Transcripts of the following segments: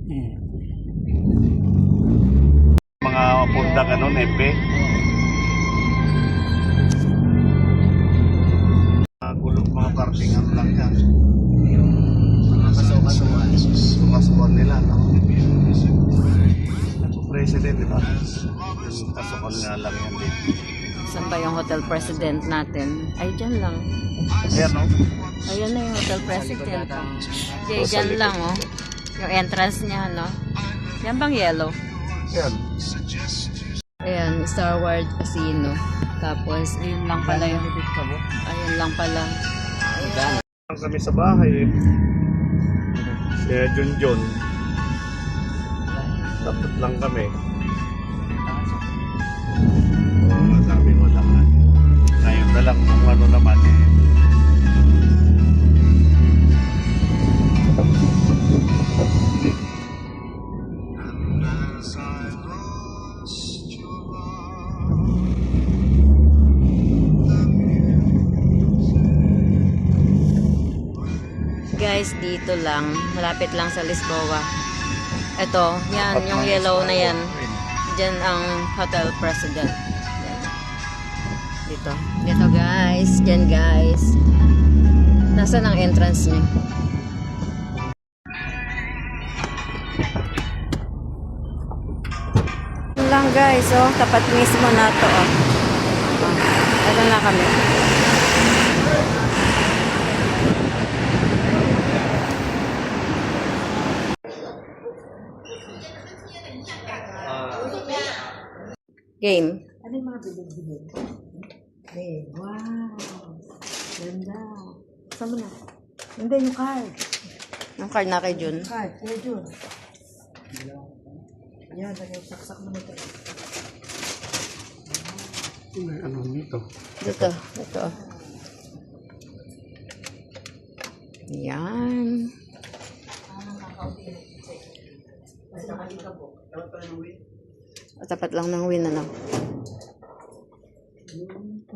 Mga punta ganun, epe. Gulong mga parking ano lang yan. Yung mga kasukan nila, no? President, di ba? Yung kasukan nga lang yan dito. Saan ba yung hotel president natin? Ay, dyan lang. Ayan, no? Ayun na yung hotel president. Okay, dyan lang, oh. Yung entrance niya, no? Yan bang yellow? Ayan. Ayan, Star Wars Casino. Tapos, ayun lang pala yung... Ayun lang pala. Ayan. Kami sa bahay, si Junjun. Dapat lang kami. Sabi mo naman. Ngayon na lang kung ano naman eh. Guys, dito lang. Malapit lang sa Lisboa. Ito, yan, yung yellow na yan. Diyan ang hotel president. Yan. Dito. Dito guys. Diyan guys. Nasaan ang entrance niya? Yan lang guys, oh. Tapat mismo na to, oh. Ito na kami. Game. Ano yung mga bilog-bilog? Eh, wow. Ganda. Saan mo na? Hindi, yung card. Ang card na kay Jun. Card, kaya Jun. Yan, saksak mo nito. Ano nito? Dito. Ito. Yan. Tapat lang ng win, ano?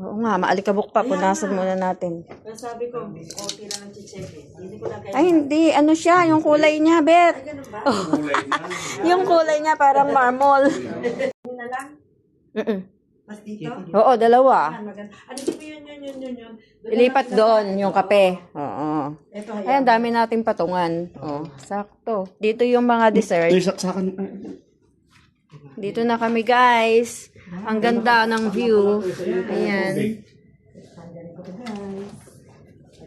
Oo nga, maalikabok pa. Punasan muna natin. Pero sabi ko, okay lang ang chicheke. Hindi ko lang Ay, hindi. Ano siya? Yung kulay niya, Bet. ganun ba? Oh. Yung kulay niya parang marmol. Yun na lang? Mas dito? Oo, dalawa. Maganda. Ano di ba yun? Doon Ilipat lang doon kita- yung kape. Oo. Ito, Ay, ang dami nating patungan. Oh, sakto. Dito yung mga dessert. Sa akin. Dito na kami, guys. Ang ganda ng view. Ayan.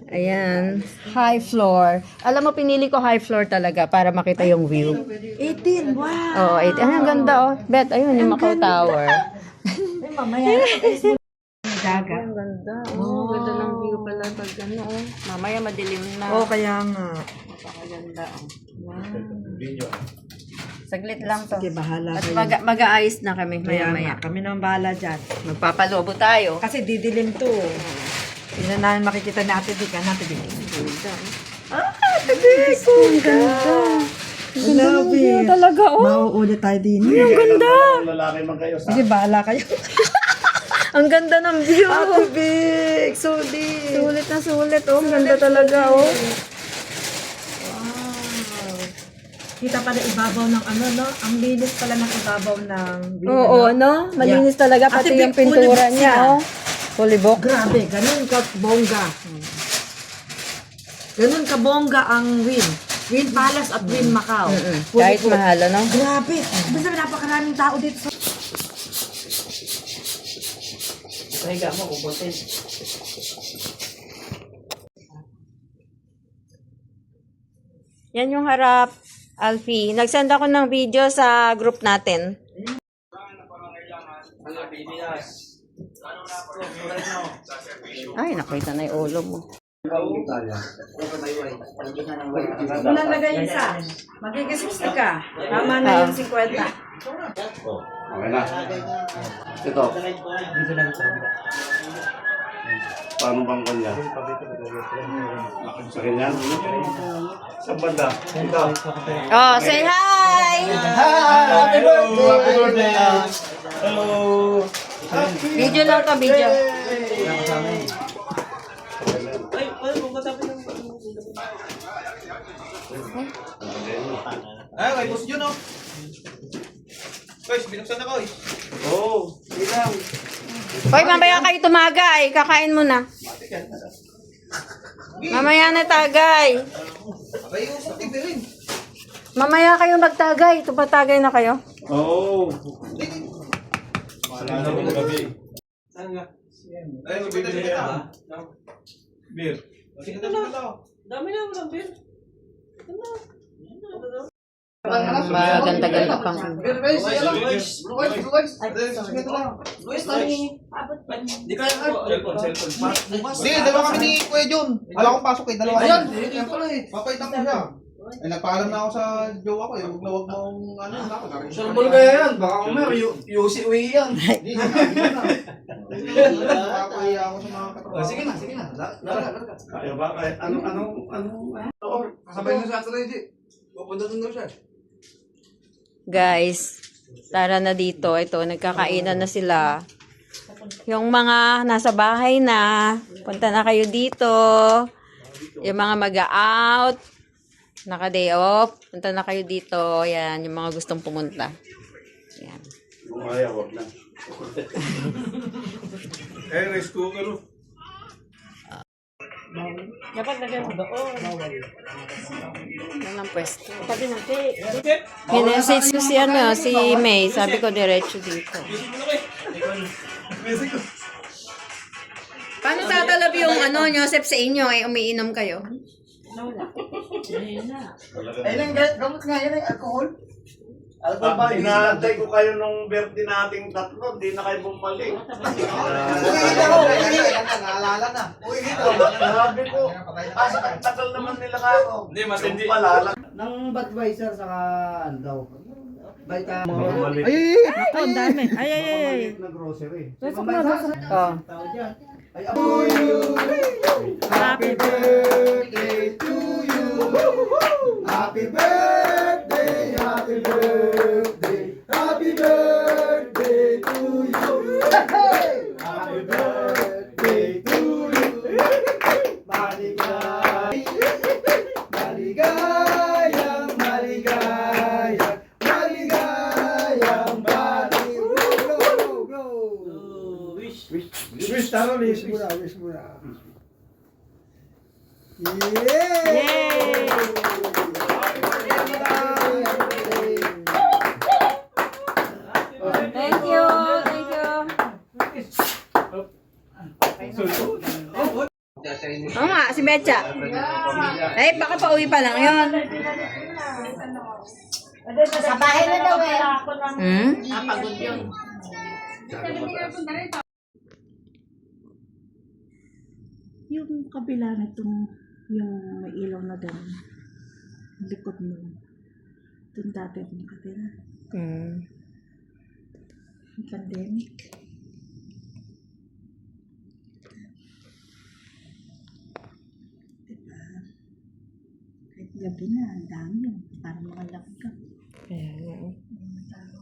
Ayan. High floor. Alam mo, pinili ko high floor talaga para makita yung view. 18, wow! Oh, ay, ang ganda, oh. Bet, ayun, yung Macau Tower. Ay, mamaya. Daga. Ang ganda. Oh, ganda ng view pala pag ano, oh. Mamaya madilim na. Oo, kaya nga. Napakaganda, oh. Wow. Saglit lang to. Sige, bahala At kayo. mag-aayos na kami Kaya maya-maya. nga, kami nang bahala dyan. Magpapalobo tayo. Kasi didilim to. Hindi na namin makikita natin di ka natin di. Ah, tabik! Ang ganda. Ang ganda ng view talaga, oh. Mauulit tayo din. Ang ganda. Lalaki man kayo sa Sige, bahala kayo. Ang ganda ng view. Ate Vic, sulit. Sulit na sulit, oh. Ang ganda talaga, oh. Kita pala ibabaw ng ano, no? Ang linis pala ng ibabaw ng view, Oo, no? no? Malinis talaga, Ate pati Vic, yung pintura fully niya, book oh. Fully book. Grabe, ganun ka bongga. Ganun ka bongga ang Win. Win Palace at Win Macau. Fully Kahit booked. mahal, ano? Grabe. Basta napakaraming tao dito. Pahiga mo, kubutin. Yan yung harap, Alfie. Nag-send ako ng video sa group natin. Ay, nakita na yung ulo mo. Walang lagay isa. Magiging ka. Tama na yung 50. Okay na. Ito. Paano bang kanya? Sa kanya? Sa banda. Ito. Oh, say hi! Happy birthday! Happy birthday! Hello! Video lang to, video. Ay, may boss yun, oh. Guys, binuksan na ko, eh. Oo, bilang. Hoy, mamaya kayo tumagay. Kakain mo na. Mamaya na tagay. Abay, yung sa TV rin. Mamaya kayo magtagay. Tupatagay na kayo. Oo. Wala na ng gabi. Saan nga? Ay, bibili na. Beer. Sige na ito. Dami na mo ng beer. Maganda-ganda pang. Guys, Di kaya Hindi, dalawa kami ni Kuya John. Wala akong pasok eh, dalawa. Ayan, papaitan ko siya. Eh, nagpaalam na ako sa jowa ko eh. Huwag na huwag mong ano. Sarbol kaya yan. Baka umay, yusi uwi yan. Hindi, nakakaya ako sa mga katrabaho. Sige na. Kaya ba? Ano? Kasabay na sa atin, Reggie. Pupunta doon daw siya. Guys, tara na dito. Ito, nagkakainan na sila. Yung mga nasa bahay na, punta na kayo dito. Yung mga mag-out, naka-day off, punta na kayo dito. Yan, yung mga gustong pumunta. Yan. Kung ayaw, wag na. Rice cooker. Dapat lagyan mo doon. Yan ang pwesto. Pati ng cake. Minessage ko si, si May. Sabi ko, diretso dito. Paano tatalab yung Joseph sa inyo? Umiinom kayo? Ayun ang gamot nga yan eh, alcohol. Alcohol ba? Inaantay ko kayo nung birthday nating tatlo. Hindi na kayo bumalik. Naalala na. Sabi ko, tagal naman nila ka ako. Hindi, matindi. Palala. Ng Budweiser saka ano daw. Baita Ay, Ako, ang dami. Ay. Maliit na grocery. Oh. tawag yan. Ay, Happy birthday to you. Happy birthday, happy birthday. Happy birthday to you. Happy birthday to you. Maligayang, maligayang bati. Go. Wish taro ni wish muna. Yay! Thank you. Oo nga, si Betcha. Ay, baka pauwi pa lang yun. Sa bahay na daw eh. Hmm? Napagod yun. Yung kabila na itong, yung may ilaw na doon, likod mo. Doon dati ako nakatira. Hmm. Yung pandemic. Diba? Kahit gabi na, ang dami. Parang mga lakka. Kaya nga. Mga tao.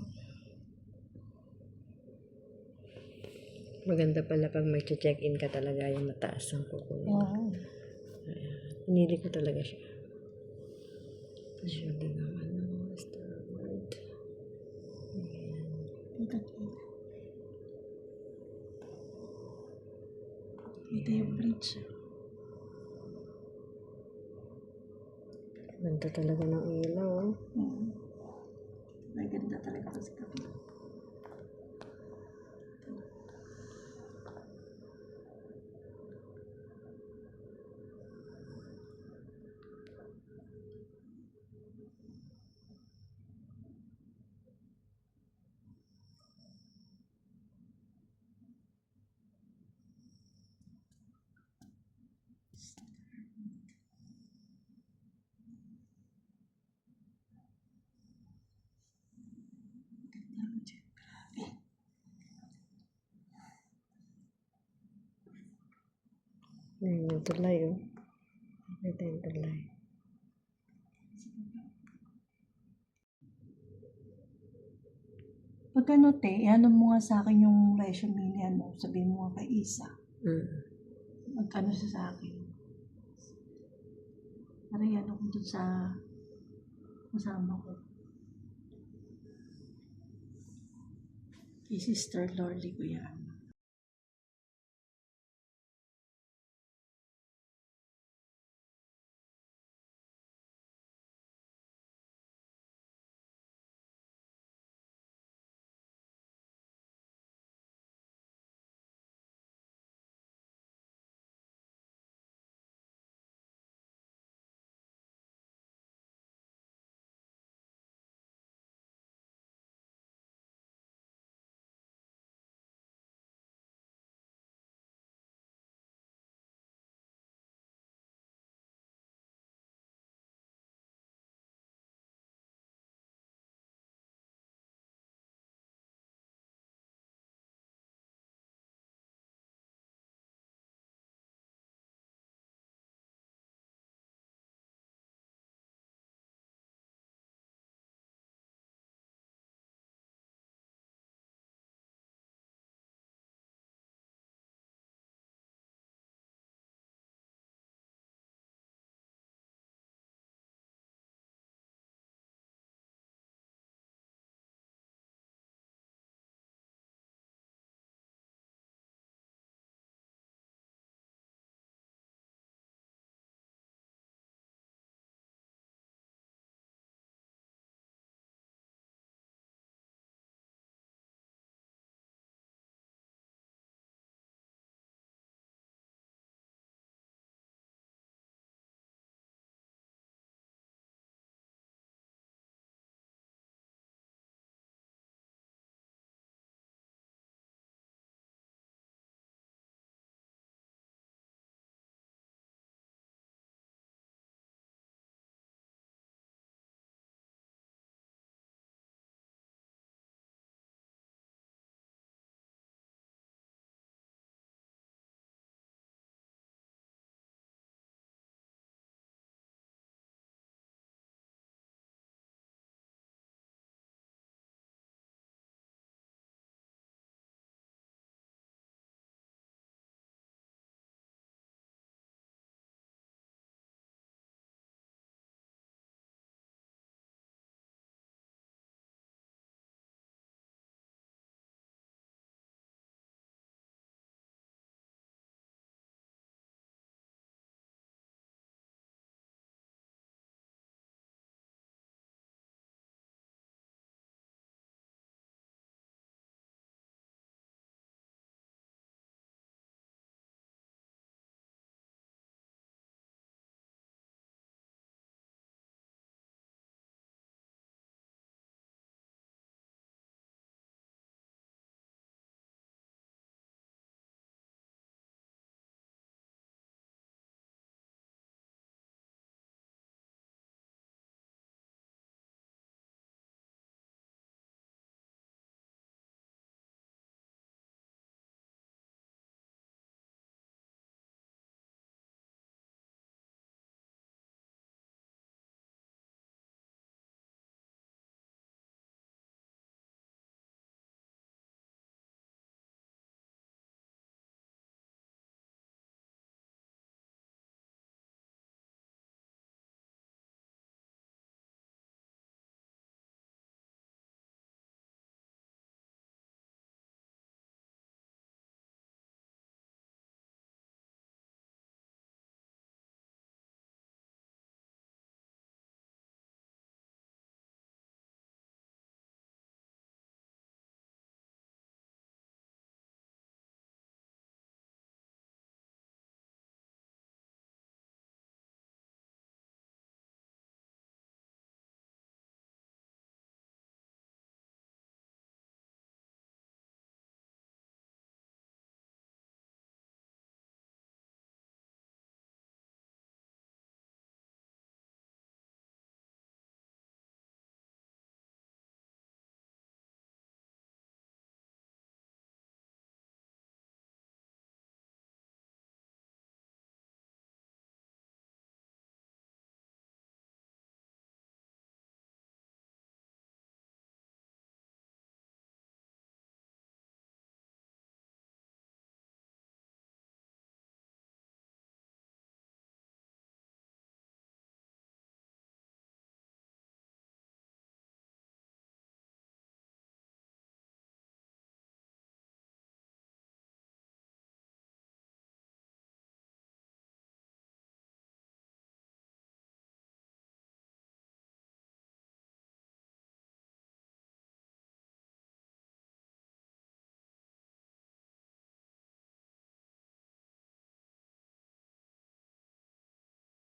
Maganda pala pag may check-in ka talaga yung mataas ang kukunin. Oo. Pinili ko talaga siya. Usually ng Starboard. Ito yung bridge. Ganda talaga ng ilaw. Oh. May ganda talaga kasi kami. Ayun, yung tulay oh. Ito yung tulay. Pag ano te, ano mo nga sa akin yung resume ni ano, sabihin mo nga kay Isa. Magkano siya sa akin. Para yan ako dun sa kasama ko. Si Sister Lorly ko yan.